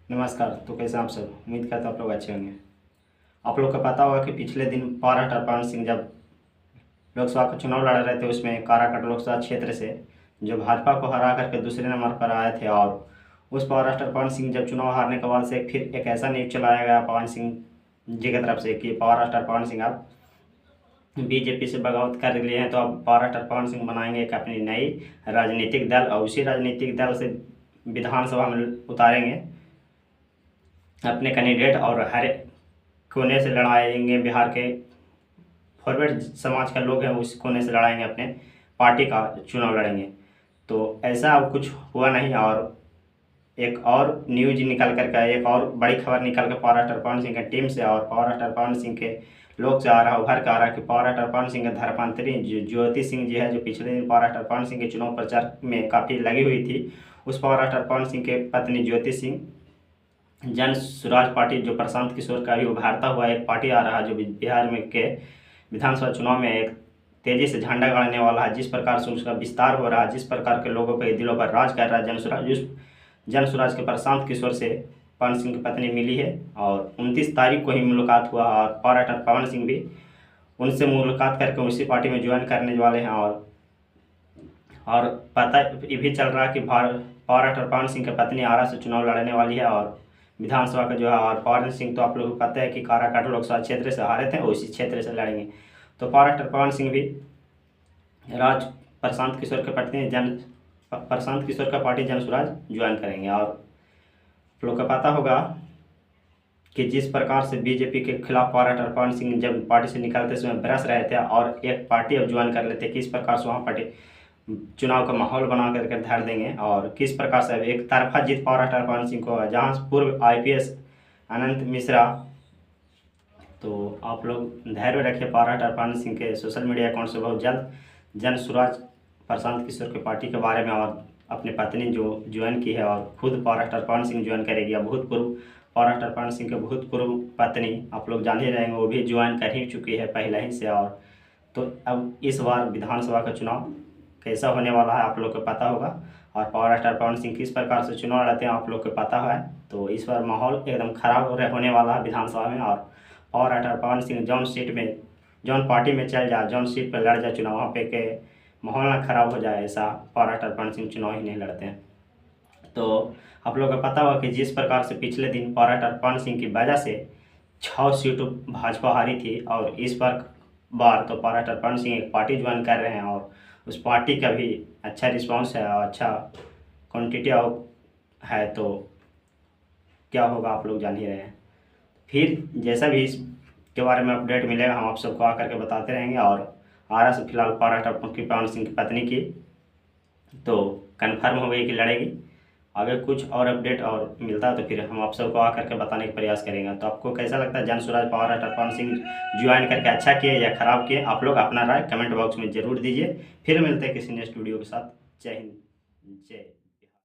नमस्कार। तो कैसे हैं आप सब? उम्मीद करता हूँ आप लोग अच्छे होंगे। आप लोग को पता होगा कि पिछले दिन पारा पान सिंह जब लोकसभा का चुनाव लड़ रहे थे, उसमें काराकाट लोकसभा क्षेत्र से जो भाजपा को हरा करके दूसरे नंबर पर आए थे, और उस पारा पान सिंह जब चुनाव हारने के बाद से फिर एक ऐसा न्यूज चलाया गया पवन सिंह जी की तरफ से कि पारा पान सिंह आप बीजेपी से बगावत कर लिए हैं, तो अब पारा पवन सिंह बनाएंगे एक अपनी नई राजनीतिक दल, और उसी राजनीतिक दल से विधानसभा में उतारेंगे अपने कैंडिडेट, और हर कोने से लड़ाएंगे। बिहार के फॉरवर्ड समाज का लोग हैं, उस कोने से लड़ाएंगे, अपने पार्टी का चुनाव लड़ेंगे। तो ऐसा अब कुछ हुआ नहीं, और एक और न्यूज निकल कर के, एक और बड़ी खबर निकल कर पारा पवन सिंह की टीम से और पारा पवन सिंह के लोग से आ रहा, उभर कर आ रहा कि पारा पवन सिंह के धर्मांतरी ज्योति सिंह जी है, जो पिछले दिन पारा पवन सिंह के चुनाव प्रचार में काफ़ी लगी हुई थी, उस पारा पवन सिंह के पत्नी ज्योति सिंह जन स्वराज पार्टी, जो प्रशांत किशोर का भी उभारता हुआ एक पार्टी आ रहा है, जो बिहार में के विधानसभा चुनाव में एक तेजी से झंडा गाड़ने वाला है। जिस प्रकार से उसका विस्तार हो रहा है, जिस प्रकार के लोगों पर दिलों पर राज कर रहा है जन स्वराज के प्रशांत किशोर से पवन सिंह की पत्नी मिली है, और 29 तारीख को ही मुलाकात हुआ, और पारा पवन सिंह भी उनसे मुलाकात करके उसी पार्टी में ज्वाइन करने वाले हैं। और पता ये भी चल रहा है कि पारा पवन सिंह की पत्नी आरा से चुनाव लड़ने वाली है, और विधानसभा का जो है, और पवन सिंह तो आप लोगों को पता है कि काराकाट लोकसभा क्षेत्र से हारे थे, उसी क्षेत्र से लड़ेंगे। तो पारा पवन सिंह भी राज प्रशांत किशोर के पत्नी प्रशांत किशोर का पार्टी जन स्वराज ज्वाइन करेंगे। और आप लोग को पता होगा कि जिस प्रकार से बीजेपी के खिलाफ पारा पवन सिंह जब पार्टी से निकलते समय बरस रहे थे, और एक पार्टी अब ज्वाइन कर लेते, किस प्रकार से वहाँ पार्टी चुनाव का माहौल बना करके धर देंगे, और किस प्रकार से एक तरफा जीत पारा पवन सिंह को, जहाँ पूर्व IPS अनंत मिश्रा। तो आप लोग धैर्य रखिए पारा पवन सिंह के सोशल मीडिया अकाउंट से बहुत जल्द जन स्वराज प्रशांत किशोर की पार्टी के बारे में, और अपनी पत्नी जो ज्वाइन की है, और खुद पारा पवन सिंह ज्वाइन करेगी। भूतपूर्व पारा पवन सिंह के भूतपूर्व पत्नी आप लोग जान ही रहेंगे, वो भी ज्वाइन कर ही चुकी है पहले ही से। और तो अब इस बार विधानसभा का चुनाव कैसा होने वाला है आप लोग को पता होगा, और पारा पवन सिंह किस प्रकार से चुनाव लड़ते हैं आप लोग को पता है। तो इस बार माहौल एकदम खराब होने वाला है विधानसभा में, और पारा पवन सिंह जौन सीट में, जौन पार्टी में चल जाए, जौन सीट पर लड़ जाए चुनाव, वहाँ पे के माहौल ना खराब हो जाए, ऐसा पारा पवन सिंह चुनाव ही नहीं लड़ते हैं। तो आप लोग को पता होगा कि जिस प्रकार से पिछले दिन पारा पवन सिंह की वजह से 6 सीट भाजपा हारी थी, और इस बार तो पारा पवन सिंह एक पार्टी ज्वाइन कर रहे हैं, और उस पार्टी का भी अच्छा रिस्पांस है और अच्छा क्वान्टिटी है। तो क्या होगा आप लोग जान ही रहे हैं। फिर जैसा भी इसके बारे में अपडेट मिलेगा, हम आप सबको आकर के बताते रहेंगे। और आरा से फिलहाल पारा पवन सिंह की पत्नी की तो कन्फर्म हो गई कि लड़ेगी। अगर कुछ और अपडेट और मिलता है तो फिर हम आप सबको आकर के बताने का प्रयास करेंगे। तो आपको कैसा लगता है, जन स्वराज पारा पवन सिंह ज्वाइन करके अच्छा किए या खराब किए? आप लोग अपना राय कमेंट बॉक्स में ज़रूर दीजिए। फिर मिलते हैं किसी नेक्स्ट वीडियो के साथ। जय हिंद, जय